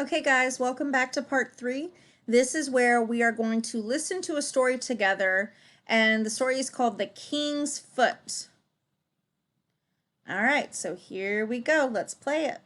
Okay, guys, welcome back to part 3. This is where we are going to listen to a story together, and the story is called The King's Foot. All right, so here we go. Let's play it.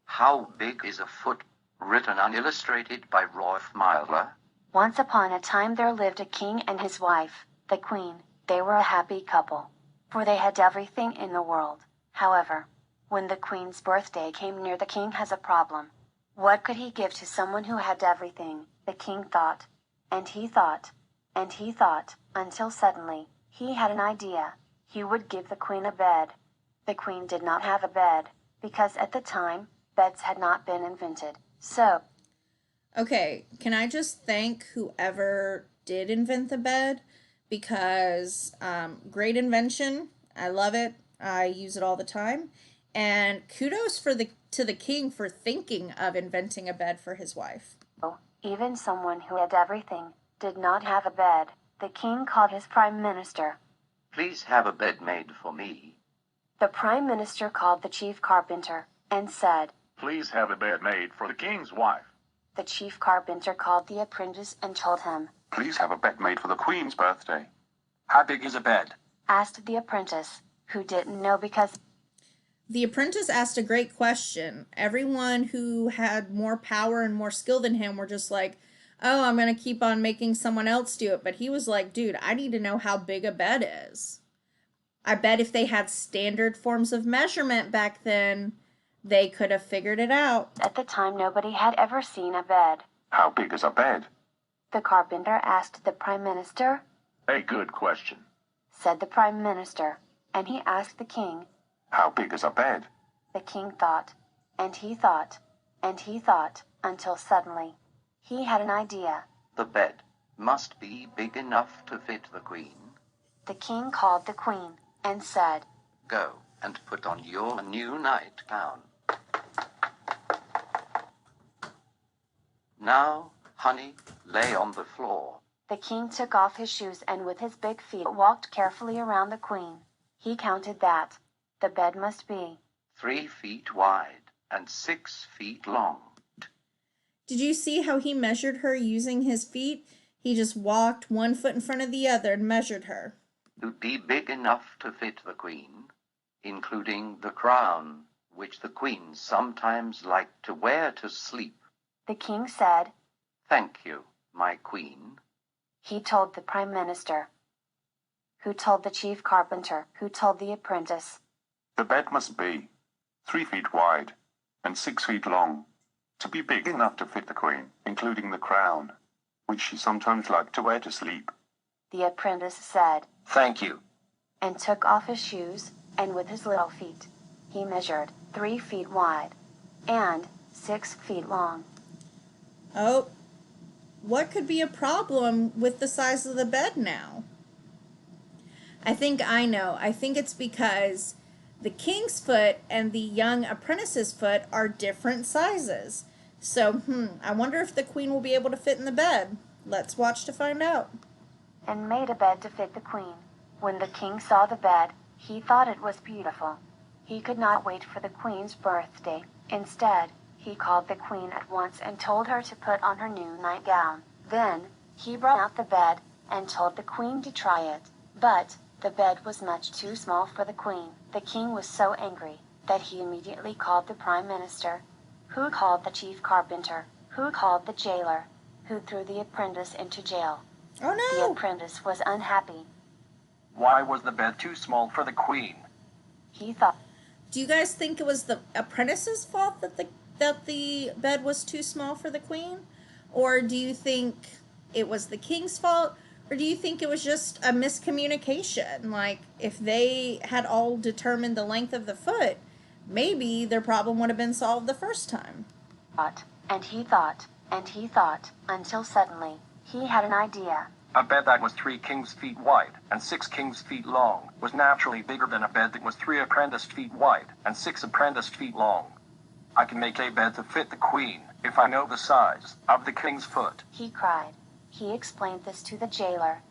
How Big is a Foot? Written and illustrated by Rolf Milder. Once upon a time there lived a king and his wife, the queen. They were a happy couple, for they had everything in the world. However, when the queen's birthday came near, the king has a problem. What could he give to someone who had everything? The king thought, and he thought, and he thought, until suddenly, he had an idea. He would give the queen a bed. The queen did not have a bed, because at the time, beds had not been invented. So, Okay, can I just thank whoever did invent the bed? Because great invention. I love it. I use it all the time. And kudos to the king for thinking of inventing a bed for his wife. even someone who had everything did not have a bed. The king called his prime minister. Please have a bed made for me. The prime minister called the chief carpenter and said, Please have a bed made for the king's wife. The chief carpenter called the apprentice and told him. Please have a bed made for the Queen's birthday. How big is a bed? Asked the apprentice, who didn't know because The apprentice asked a great question. Everyone who had more power and more skill than him were just like, oh, I'm going to keep on making someone else do it. But he was like, dude, I need to know how big a bed is. I bet if they had standard forms of measurement back then, they could have figured it out. at the time nobody had ever seen a bed. How big is a bed? The carpenter asked the prime minister, A good question. said the prime minister, and he asked the king. How big is a bed? The king thought, and he thought, and he thought, until suddenly, he had an idea. The bed must be big enough to fit the queen. The king called the queen and said, Go and put on your new nightgown. Now, honey, lay on the floor. The king took off his shoes and with his big feet walked carefully around the queen. He counted that the bed must be 3 feet wide and 6 feet long. Did you see how he measured her using his feet? He just walked one foot in front of the other and measured her. To be big enough to fit the queen, including the crown, which the queen sometimes liked to wear to sleep. The king said. Thank you, my queen. He told the prime minister, who told the chief carpenter, who told the apprentice. The bed must be 3 feet wide and 6 feet long, to be big enough to fit the Queen, including the crown, which she sometimes liked to wear to sleep. The apprentice said, Thank you. and took off his shoes, and with his little feet, he measured 3 feet wide and 6 feet long. Oh, what could be a problem with the size of the bed now? I think I know. I think it's because the king's foot and the young apprentice's foot are different sizes. So, I wonder if the queen will be able to fit in the bed. Let's watch to find out. And made a bed to fit the queen. When the king saw the bed, he thought it was beautiful. He could not wait for the queen's birthday. Instead, he called the queen at once and told her to put on her new nightgown. Then, he brought out the bed and told the queen to try it. But the bed was much too small for the queen. The king was so angry that he immediately called the prime minister, who called the chief carpenter, who called the jailer, who threw the apprentice into jail. Oh The no! apprentice was unhappy. Why was the bed too small for the queen? He thought, Do you guys think it was the apprentice's fault that the bed was too small for the queen? Or do you think it was the king's fault? Or do you think it was just a miscommunication? Like, if they had all determined the length of the foot, maybe their problem would have been solved the first time. and he thought, and he thought, until suddenly, he had an idea. A bed that was 3 king's feet wide and 6 king's feet long was naturally bigger than a bed that was 3 apprentice feet wide and 6 apprentice feet long. I can make a bed to fit the queen if I know the size of the king's foot. He cried. He explained this to the jailer,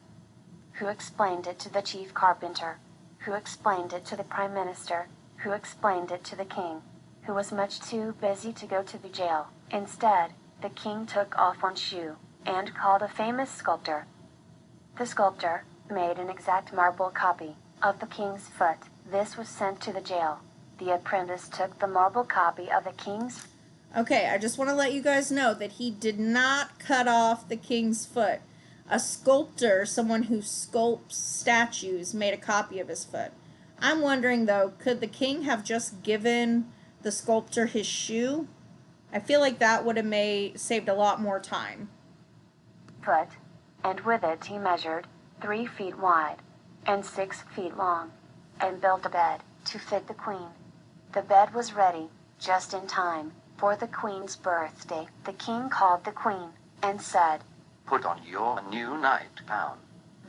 who explained it to the chief carpenter, who explained it to the prime minister, who explained it to the king. who was much too busy to go to the jail. Instead, the king took off one shoe and called a famous sculptor. The sculptor made an exact marble copy of the king's foot. This was sent to the jail. The apprentice took the marble copy of the king's. Okay, I just want to let you guys know that he did not cut off the king's foot. A sculptor, someone who sculpts statues, made a copy of his foot. I'm wondering, though, could the king have just given the sculptor his shoe? I feel like that would have saved a lot more time. Foot, and with it he measured 3 feet wide and 6 feet long, and built a bed to fit the queen. The bed was ready just in time for the queen's birthday. The king called the queen and said, Put on your new nightgown.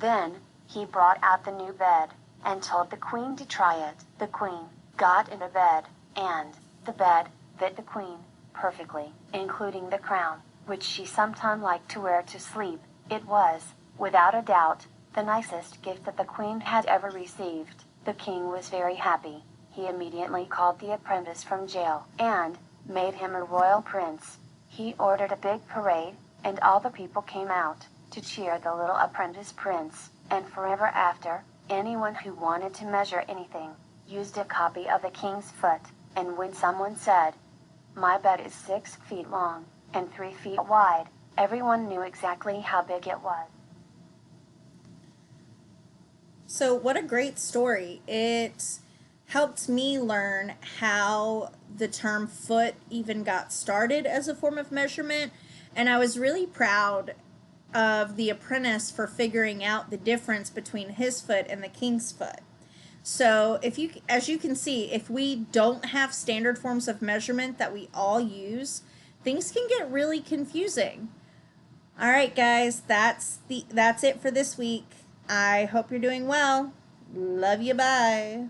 Then he brought out the new bed and told the queen to try it. The queen got into bed, and the bed fit the queen perfectly, including the crown, which she sometimes liked to wear to sleep. It was, without a doubt, the nicest gift that the queen had ever received. The king was very happy. He immediately called the apprentice from jail and made him a royal prince. He ordered a big parade, and all the people came out to cheer the little apprentice prince. And forever after, anyone who wanted to measure anything used a copy of the king's foot. And when someone said, "My bed is 6 feet long and 3 feet wide," everyone knew exactly how big it was. So what a great story. It helped me learn how the term foot even got started as a form of measurement, and I was really proud of the apprentice for figuring out the difference between his foot and the king's foot. So as you can see, if we don't have standard forms of measurement that we all use, things can get really confusing. All right, guys, that's it for this week. I hope you're doing well. Love you, bye.